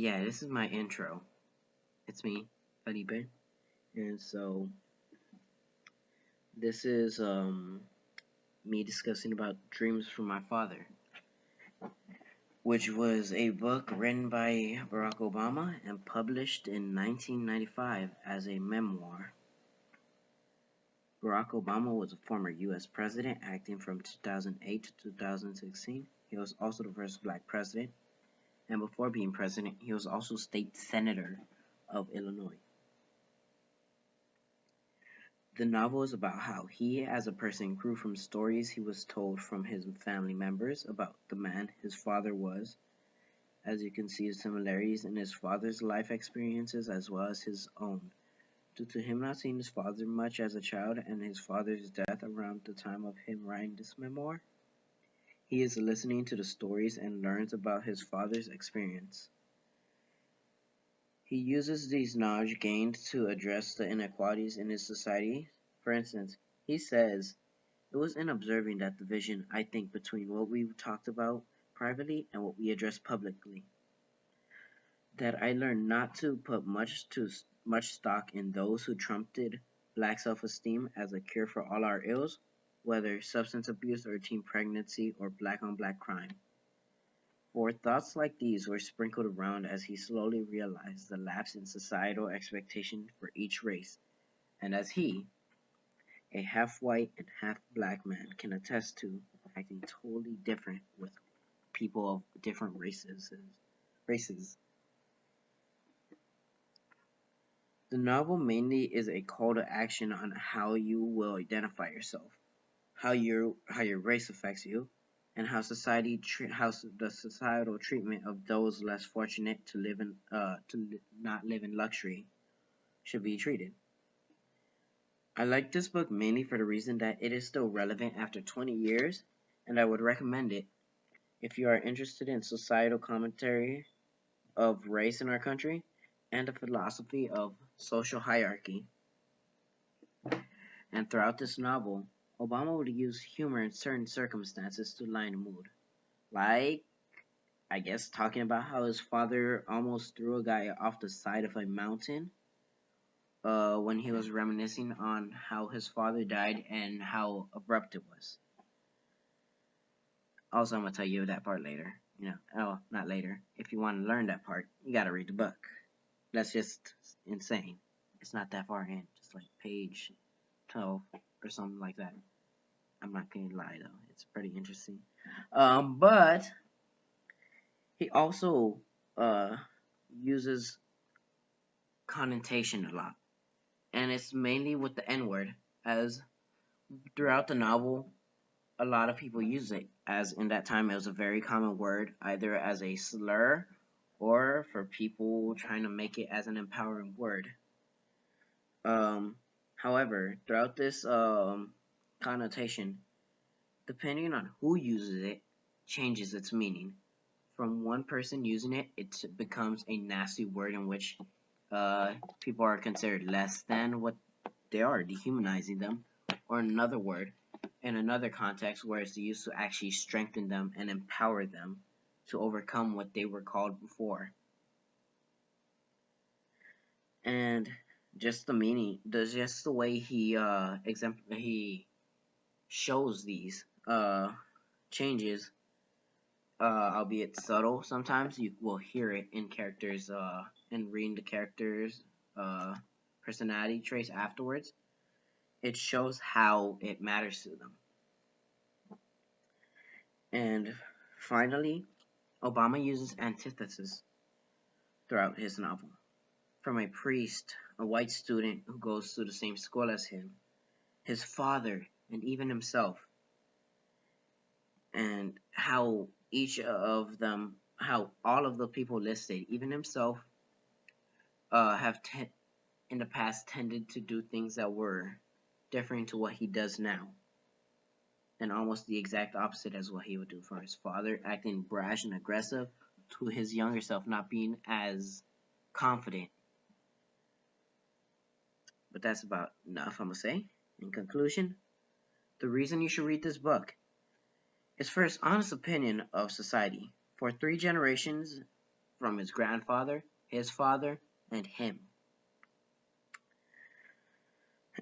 yeah, this is my intro. It's me, Felipe, and so this is me discussing about Dreams from My Father, which was a book written by Barack Obama and published in 1995 as a memoir. Barack Obama was a former U.S. president acting from 2008 to 2016. He was also the first black president, and before being president, he was also state senator of Illinois. The novel is about how he, as a person, grew from stories he was told from his family members about the man his father was. As you can see, similarities in his father's life experiences as well as his own. Due to him not seeing his father much as a child and his father's death around the time of him writing this memoir, he is listening to the stories and learns about his father's experience. He uses these knowledge gained to address the inequalities in his society. For instance, he says, "It was in observing that division, I think, between what we talked about privately and what we addressed publicly, that I learned not to put much stock in those who trumpeted black self-esteem as a cure for all our ills, whether substance abuse or teen pregnancy or black-on-black crime. For thoughts like these were sprinkled around as he slowly realized the lapse in societal expectation for each race, and as he, a half-white and half-black man, can attest to, acting totally different with people of different races. The novel mainly is a call to action on how you will identify yourself, how your race affects you, and how the societal treatment of those less fortunate to not live in luxury should be treated. I like this book mainly for the reason that it is still relevant after 20 years, and I would recommend it if you are interested in societal commentary of race in our country and the philosophy of social hierarchy. And throughout this novel, Obama would use humor in certain circumstances to lighten the mood. Like, I guess, talking about how his father almost threw a guy off the side of a mountain when he was reminiscing on how his father died and how abrupt it was. Also, I'm going to tell you that part later. Not later. If you want to learn that part, you got to read the book. That's just insane. It's not that far in, just like page 12 or something like that. I'm not going to lie though, it's pretty interesting. But he also uses connotation a lot, and it's mainly with the N word, as throughout the novel, a lot of people use it, as in that time it was a very common word, either as a slur or for people trying to make it as an empowering word. Um, However, throughout this connotation, depending on who uses it, changes its meaning. From one person using it, it becomes a nasty word in which people are considered less than what they are, dehumanizing them, or another word in another context where it's used to actually strengthen them and empower them to overcome what they were called before. And just the meaning, just the way he shows these changes, albeit subtle. Sometimes you will hear it in characters and reading the characters' uh, personality traits afterwards. It shows how it matters to them. And finally, Obama uses antithesis throughout his novel. From a priest, a white student who goes to the same school as him, his father, and even himself, and how each of them, how all of the people listed, even himself, in the past tended to do things that were different to what he does now, and almost the exact opposite as what he would do for his father, acting brash and aggressive, to his younger self not being as confident. But that's about enough, I'm gonna say. In conclusion, the reason you should read this book is for its honest opinion of society. For 3 generations, from his grandfather, his father, and him.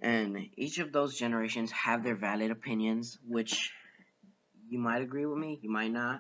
And each of those generations have their valid opinions, which you might agree with me, you might not.